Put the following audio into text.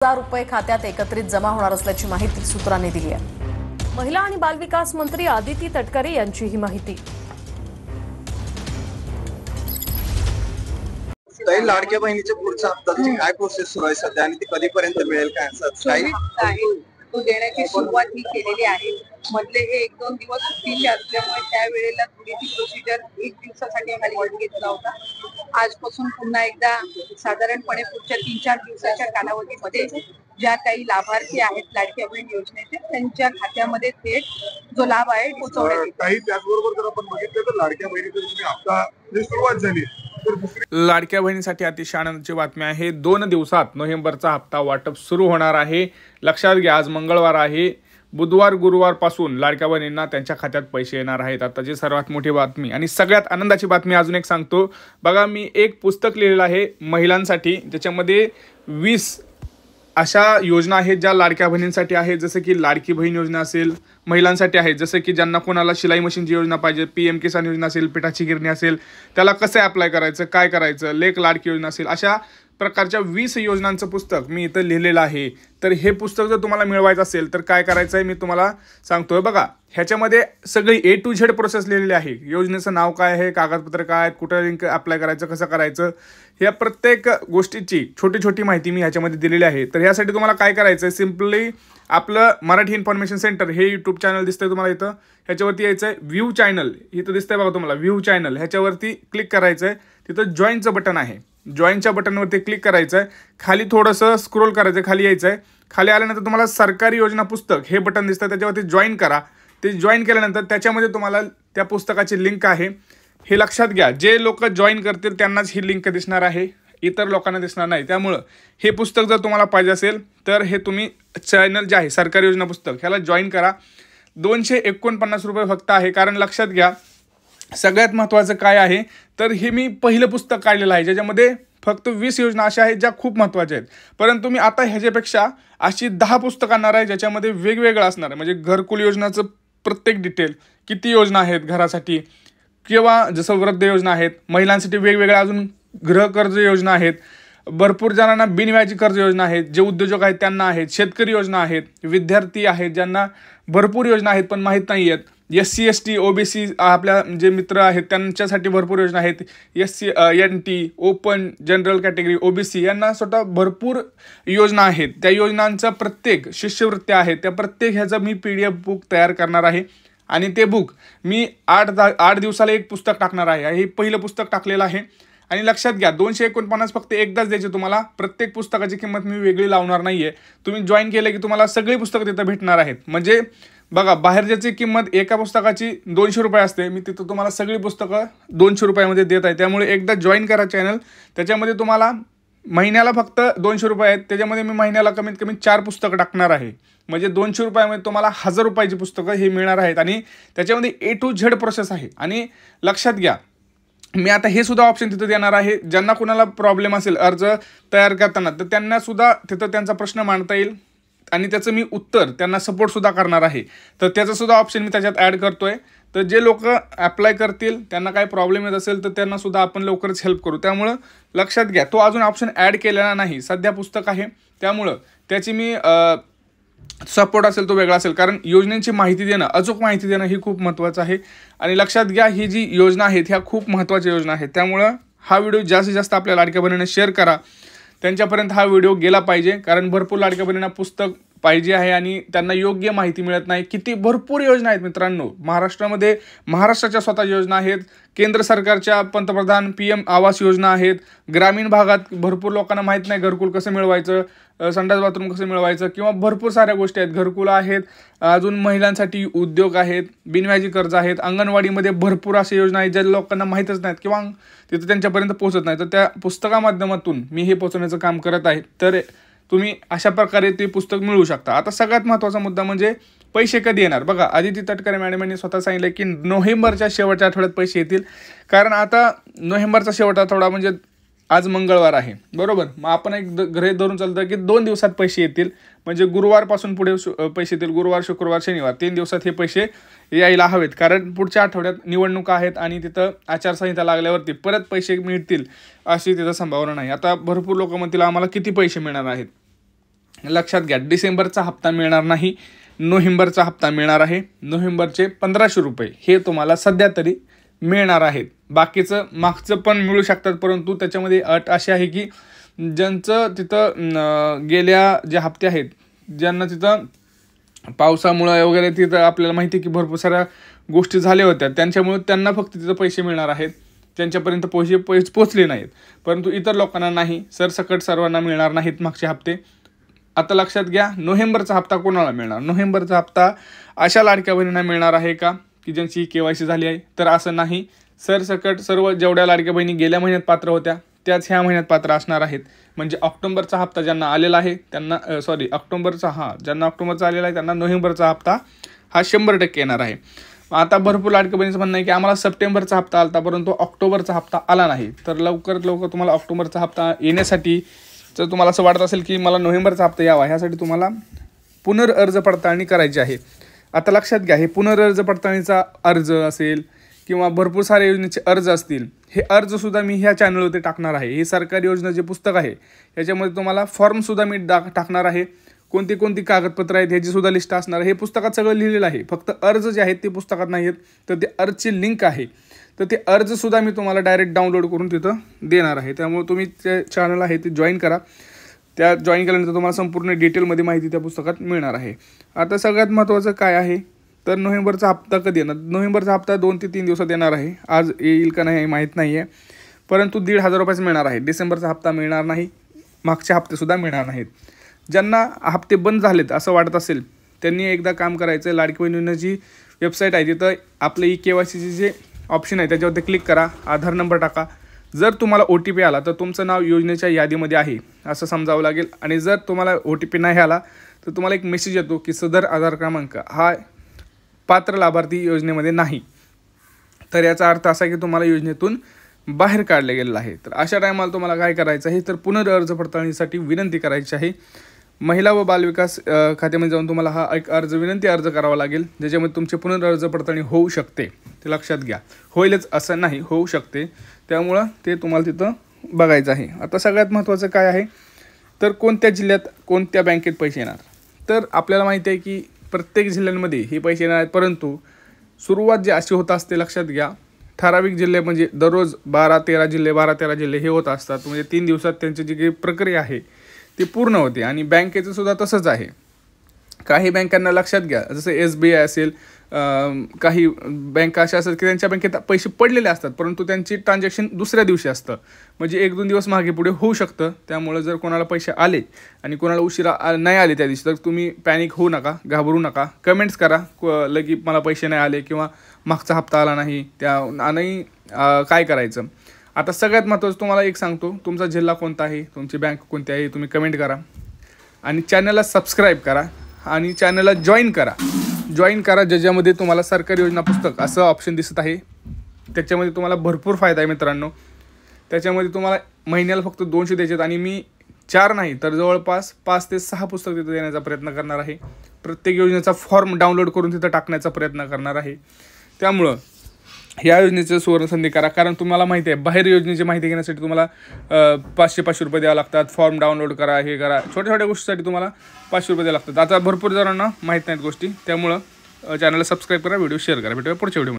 रुपये खात्यात एकत्रित जमा होणार असल्याची माहिती सूत्रांनी दिली आहे। महिला आणि बालविकास मंत्री आदिती तटकरे यांची ही माहिती। लाडक्या बहिणीच्या पुढच्या हप्त्याची काय प्रोसेस सुरू आहे सध्या आणि ती कधीपर्यंत मिळेल काय तो देण्याची सुरुवात ही केलेली आहे। मधले हे 1-2 दिवस सुट्टीचे असल्यामुळे त्यावेळेला थोडी ती प्रोसिजर 1 दिवसासाठी खाली घेतला होता। आजपासून पुन्हा एकदा साधारणपणे पुढच्या 3-4 दिवसाच्या कालावधीमध्ये ज्या काही लाभार्थी आहेत लाडक्या बहीण योजनेचे त्यांच्या खात्यामध्ये थेट जो लाभ आहे पोहोचवण्यात येईल। काही त्याचबरोबर जर आपण बघितलं तर लाडक्या बहिणीची हप्ता सुरुवात झाली। लाडक्या बहिणीसाठी अतिशय आनंदाची बातमी आहे। 2 दिवसात नोव्हेंबरचा हप्ता वाटप सुरू होणार आहे। लक्षात घ्या, आज मंगळवार आहे। बुधवार गुरुवार पासून लाडक्या बहिणींना त्यांच्या खात्यात पैसे येणार आहेत। आताची सर्वात मोठी बातमी आणि सगळ्यात आनंदाची बातमी अजून एक सांगतो बघा, मी एक पुस्तक लिहिलेलं आहे महिलांसाठी, ज्याच्यामध्ये 20 अशा योजना आहेत ज्या लाडक्या बहिणींसाठी आहेत। जसं की लाडकी बहीण योजना असेल, महिलांसाठी आहे जसं की ज्यांना कोणाला शिलाई मशीनची योजना पाहिजे, PM किसान योजना असेल, पिठाची गिरणी असेल, त्याला कसं अप्लाय करायचं, काय करायचं, लेक लाडकी योजना असेल, अशा प्रकारच्या 20 योजनांचं पुस्तक मी इथं लिहिलेलं आहे। तर हे पुस्तक जर तुम्हाला मिळवायचं असेल तर काय करायचं आहे मी तुम्हाला सांगतोय बघा। ह्याच्यामध्ये सगळी A to Z प्रोसेस लिहिलेली आहे। योजनेचं नाव काय आहे, कागदपत्र काय आहेत, कुठं लिंक अप्लाय करायचं, कसं करायचं, ह्या प्रत्येक गोष्टीची छोटी छोटी माहिती मी ह्याच्यामध्ये दिलेली आहे। तर ह्यासाठी तुम्हाला काय करायचं आहे, सिम्पली आपलं मराठी इन्फॉर्मेशन सेंटर हे यूट्यूब चॅनल दिसतंय तुम्हाला इथं, ह्याच्यावरती यायचं आहे। व्ह्यू चॅनल इथं दिसतंय बघा तुम्हाला, व्ह्यू चॅनल ह्याच्यावरती क्लिक करायचं आहे। तिथं जॉईनचं बटन आहे, जॉईनच्या बटनवरती क्लिक करायचं आहे। खाली थोडंसं स्क्रोल करायचं, खाली यायचं आहे। खाली आल्यानंतर तुम्हाला सरकारी योजना पुस्तक हे बटन दिसतं, त्याच्यावरती जॉईन करा। ते जॉईन केल्यानंतर त्याच्यामध्ये तुम्हाला त्या पुस्तकाची लिंक आहे। हे लक्षात घ्या, जे लोक जॉईन करतील त्यांनाच ही लिंक दिसणार आहे, इतर लोकांना दिसणार नाही। त्यामुळं हे पुस्तक जर तुम्हाला पाहिजे असेल तर हे तुम्ही चॅनल जे आहे सरकारी योजना पुस्तक ह्याला जॉईन करा। 249 रुपये फक्त आहे। कारण लक्षात घ्या, सगळ्यात महत्त्वाचं काय आहे तर हे मी पहिलं पुस्तक काढलेलं आहे, ज्याच्यामध्ये फक्त 20 योजना अशा आहेत ज्या खूप महत्त्वाच्या आहेत। परंतु मी आता ह्याच्यापेक्षा अशी 10 पुस्तकं आणणार आहे, ज्याच्यामध्ये वेगवेगळं असणार आहे। म्हणजे घरकुल योजनाचं प्रत्येक डिटेल, किती योजना आहेत घरासाठी, किंवा जसं वृद्ध योजना आहेत, महिलांसाठी वेगवेगळ्या अजून गृह कर्ज योजना आहेत, भरपूर जणांना बिनव्याजी कर्ज योजना आहेत, जे उद्योजक आहेत त्यांना आहेत, शेतकरी योजना आहेत, विद्यार्थी आहेत ज्यांना भरपूर योजना आहेत पण माहीत नाही आहेत, SC ST OBC आपल्या जे मित्र आहेत त्यांच्यासाठी भरपूर योजना आहेत, SC NT open general category OBC यांना स्वतः भरपूर योजना आहेत। त्या योजनांचा प्रत्येक शिष्यवृत्त्या आहेत, त्या प्रत्येक ह्याचं मी PDF बुक तयार करणार आहे आणि ते बुक मी 8 दिवसाला एक पुस्तक टाकणार आहे। हे पहिलं पुस्तक टाकलेलं आहे। आणि लक्षात घ्या, 249 फक्त एकदाच द्यायचे तुम्हाला। प्रत्येक पुस्तकाची किंमत मी वेगळी लावणार नाहीये। तुम्ही जॉईन केलं की तुम्हाला सगळी पुस्तकं तिथं भेटणार आहेत। म्हणजे बघा, बाहेर ज्याची किंमत एका पुस्तकाची 200 रुपये असते, मी तिथं तुम्हाला सगळी पुस्तकं 200 रुपयामध्ये देत आहे। त्यामुळे एकदा जॉईन करा चॅनल, त्याच्यामध्ये तुम्हाला महिन्याला फक्त 200 रुपये आहेत, त्याच्यामध्ये मी महिन्याला कमीत कमी 4 पुस्तकं टाकणार आहे। म्हणजे 200 रुपयामध्ये तुम्हाला 1000 रुपयाची पुस्तकं हे मिळणार आहेत आणि त्याच्यामध्ये A to Z प्रोसेस आहे। आणि लक्षात घ्या, मी आता हे सुद्धा ऑप्शन तिथं देणार आहे, ज्यांना कुणाला प्रॉब्लेम असेल अर्ज तयार करताना तर त्यांना सुद्धा तिथं त्यांचा प्रश्न मांडता येईल आणि त्याचं मी उत्तर त्यांना सपोर्ट सुद्धा करणार आहे। तर त्याचं सुद्धा ऑप्शन मी त्याच्यात ॲड करतोय। तर जे लोक अप्लाय करतील त्यांना काही प्रॉब्लेम येत असेल तर त्यांना सुद्धा आपण लवकरच हेल्प करू। त्यामुळं लक्षात घ्या, तो अजून ऑप्शन ॲड केलेला नाही, सध्या पुस्तक आहे, त्यामुळं त्याची मी सपोर्ट असेल तो वेगळा असेल। कारण योजनेची माहिती देणं, अचूक माहिती देणं ही खूप महत्त्वाचं आहे। आणि लक्षात घ्या, ही जी योजना आहेत ह्या खूप महत्त्वाच्या योजना आहेत। त्यामुळं हा व्हिडिओ जास्तीत जास्त आपल्या लाडक्या बहिणींना शेअर करा, त्यांच्यापर्यंत हा व्हिडिओ गेला पाहिजे। कारण भरपूर लाडक्या बहिणींना पुस्तक पाहिजे आहे आणि त्यांना योग्य माहिती मिळत नाही। किती भरपूर योजना आहेत मित्रांनो महाराष्ट्रामध्ये, महाराष्ट्राच्या स्वतः योजना आहेत, केंद्र सरकारच्या पंतप्रधान PM आवास योजना आहेत, ग्रामीण भागात भरपूर लोकांना माहीत नाही घरकुल कसं मिळवायचं, संडास बाथरूम कसं मिळवायचं, किंवा भरपूर साऱ्या गोष्टी आहेत, घरकुल आहेत, अजून महिलांसाठी उद्योग आहेत, बिनव्याजी कर्ज आहेत, अंगणवाडीमध्ये भरपूर अशा योजना आहेत ज्या लोकांना माहीतच नाहीत किंवा तिथं त्यांच्यापर्यंत पोहोचत नाही। तर त्या पुस्तकामाध्यमातून मी हे पोहोचवण्याचं काम करत आहे। तर तुम्ही अशा प्रकारे ते पुस्तक मिळवू शकता। आता सगळ्यात महत्त्वाचा मुद्दा म्हणजे पैसे कधी येणार। बघा, आदिती तटकरे मॅडम यांनी स्वतः सांगितलं की नोव्हेंबरच्या शेवटच्या आठवड्यात पैसे येतील। कारण आता नोव्हेंबरचा शेवटचा आठवडा म्हणजे आज मंगळवार आहे, बरोबर। मग आपण एक गृहीत धरून चालतं की 2 दिवसात पैसे येतील, म्हणजे गुरुवारपासून पुढे पैसे येतील। गुरुवार शुक्रवार शनिवार 3 दिवसात हे पैसे यायला हवेत, कारण पुढच्या आठवड्यात निवडणुका आहेत आणि तिथं आचारसंहिता लागल्यावरती परत पैसे मिळतील अशी तिथं संभावना नाही। आता भरपूर लोक म्हणतील आम्हाला किती पैसे मिळणार आहेत, लक्षात घ्या, डिसेंबरचा हप्ता मिळणार नाही, नोव्हेंबरचा हप्ता मिळणार आहे. नोव्हेंबरचे 1500 रुपये हे तुम्हाला सध्या तरी मिळणार आहेत. बाकीचं मागचं पण मिळू शकतात, परंतु त्याच्यामध्ये अट अशी आहे की ज्यांचं तिथं गेल्या जे हप्ते आहेत, ज्यांना तिथं पावसामुळं वगैरे तिथं आपल्याला माहिती आहे की भरपूर साऱ्या गोष्टी झाल्या होत्या, त्यांच्यामुळे त्यांना फक्त तिथं पैसे मिळणार आहेत, त्यांच्यापर्यंत पैसे पोचले नाहीत. परंतु इतर लोकांना नाही, सरसकट सर्वांना मिळणार नाहीत मागचे हप्ते. आता लक्षात घ्या, नोव्हेंबरचा हप्ता कोणाला मिळणार? नोव्हेंबरचा हप्ता अशा लाडक्या बहिणींना मिळणार आहे का की ज्यांची KYC झाली आहे? तर असं नाही. सरसकट सर्व जेवढ्या लाडक्या बहिणी गेल्या महिन्यात पात्र होत्या त्याच ह्या महिन्यात पात्र असणार आहेत. म्हणजे ऑक्टोबरचा हप्ता ज्यांना आलेला आहे त्यांना ज्यांना ऑक्टोबरचा आलेला आहे त्यांना नोव्हेंबरचा हप्ता हा 100% येणार आहे. आता भरपूर लाडक्या बहिणीचं म्हणणं आहे की आम्हाला सप्टेंबरचा हप्ता आला परंतु ऑक्टोबरचा हप्ता आला नाही. तर लवकरात लवकर तुम्हाला ऑक्टोबरचा हप्ता येण्यासाठी जर तुम्हाला असं वाटत असेल की मला नोव्हेंबरचा हप्ता यावा, ह्यासाठी तुम्हाला पुनर्अर्ज पडताळणी करायची आहे. आता लक्षात घ्या, हे पुनर्अर्ज पडताळणीचा अर्ज असेल किंवा भरपूर साऱ्या योजनेचे अर्ज असतील, हे अर्जसुद्धा मी ह्या चॅनलवरती टाकणार आहे. हे सरकारी योजना जे पुस्तक आहे याच्यामध्ये तुम्हाला फॉर्मसुद्धा मी टाकणार आहे. कोणती कोणती कागदपत्र आहेत ह्याचीसुद्धा लिस्ट असणार आहे. हे पुस्तकात सगळं लिहिलेलं आहे, फक्त अर्ज जे आहेत ते पुस्तकात नाही आहेत. तर ते अर्जची लिंक आहे, तर ते अर्जसुद्धा मी तुम्हाला डायरेक्ट डाउनलोड करून तिथं देणार आहे. त्यामुळे तुम्ही ते चॅनल आहे ते जॉईन करा. त्या जॉईन केल्यानंतर तुम्हाला संपूर्ण डिटेलमध्ये माहिती त्या पुस्तकात मिळणार आहे. आता सगळ्यात महत्त्वाचं काय आहे तर नोव्हेंबरचा हप्ता कधी येणार? नोव्हेंबरचा हप्ता 2 ते 3 दिवसात येणार आहे. आज येईल का नाही माहीत नाही आहे, परंतु 1,500 रुपयाच मिळणार आहे. डिसेंबरचा हप्ता मिळणार नाही, मागचे हप्तेसुद्धा मिळणार नाहीत. ज्यांना हप्ते बंद झालेत असं वाटत असेल त्यांनी एकदा काम करायचं, लाडकी बहिणींची जी वेबसाईट आहे तिथं आपलं KYCचे जे ऑप्शन आहे त्याच्यावरती क्लिक करा, आधार नंबर टाका. जर तुम्हाला OTP आला तर तुमचं नाव योजनेच्या यादीमध्ये आहे असं समजावं लागेल. आणि जर तुम्हाला OTP नाही आला तर तुम्हाला एक मेसेज येतो की सदर आधार क्रमांक हा पात्र लाभार्थी योजनेमध्ये नाही. तर याचा अर्थ असा की तुम्हाला योजनेतून बाहेर काढलं गेलेलं आहे. तर अशा टायमाला तुम्हाला काय करायचं आहे तर पुनर्अर्ज पडताळणीसाठी विनंती करायची आहे. महिला व बालविकास खात्यामध्ये जाऊन तुम्हाला हा एक विनंती अर्ज करावा लागेल, ज्याच्यामध्ये तुमचे पुनर्अर्ज पडताळणी होऊ शकते. ते लक्षात घ्या, होईलच असं नाही, होऊ शकते. त्यामुळं ते तुम्हाला तिथं बघायचं आहे. आता सगळ्यात महत्त्वाचं काय आहे तर कोणत्या जिल्ह्यात कोणत्या बँकेत पैसे येणार? तर आपल्याला माहिती आहे की प्रत्येक जिल्ह्यांमध्ये हे पैसे येणार आहेत, परंतु सुरुवात जी अशी होत असते लक्षात घ्या, ठराविक जिल्हे म्हणजे दररोज 12-13 जिल्हे हे होत असतात. म्हणजे 3 दिवसात त्यांची जी काही प्रक्रिया आहे ती पूर्ण होते. आणि बँकेचं सुद्धा तसंच आहे. काही बँकांना लक्षात घ्या, जसं SBI असेल, काही बँका अशा असतात की त्यांच्या बँकेत पैसे पडलेले असतात परंतु त्यांची ट्रान्झॅक्शन दुसऱ्या दिवशी असतं, म्हणजे 1-2 दिवस मागे पुढे होऊ शकतं. त्यामुळे जर कोणाला पैसे आले आणि कोणाला उशिरा नाही आले त्या दिवशी तर तुम्ही पॅनिक होऊ नका, घाबरू नका. कमेंट्स करा लगी मला पैसे नाही आले किंवा मागचा हप्ता आला नाही, आणि काय करायचं. आता सगळ्यात महत्त्वाचं तुम्हाला एक सांगतो, तुमचा जिल्हा कोणता आहे, तुमची बँक कोणती आहे, तुम्ही कमेंट करा आणि चॅनलला सबस्क्राईब करा आणि चॅनलला जॉईन करा ज्याच्यामध्ये तुम्हाला सरकारी योजना पुस्तक असं ऑप्शन दिसत आहे. त्याच्यामध्ये तुम्हाला भरपूर फायदा आहे मित्रांनो. त्याच्यामध्ये तुम्हाला महिन्याला फक्त 200 द्यायचे आणि मी 4 नाही तर जवळपास 5 ते 6 पुस्तक तिथं देण्याचा प्रयत्न करणार आहे. प्रत्येक योजनेचा फॉर्म डाउनलोड करून तिथं टाकण्याचा प्रयत्न करणार आहे. त्यामुळं ह्या योजनेचं सुवर्णसंधी करा, कारण तुम्हाला माहिती आहे बाहेर योजनेची माहिती घेण्यासाठी तुम्हाला 500 रुपये द्यावं लागतात. फॉर्म डाउनलोड करा, हे करा, छोट्या छोट्या गोष्टीसाठी तुम्हाला 500 रुपये द्यावं लागतात. आता भरपूर जणांना माहीत नाहीत गोष्टी, त्यामुळं चॅनलला सबस्क्राईब करा, व्हिडिओ शेअर करा. भेटूया पुढच्या व्हिडिओ.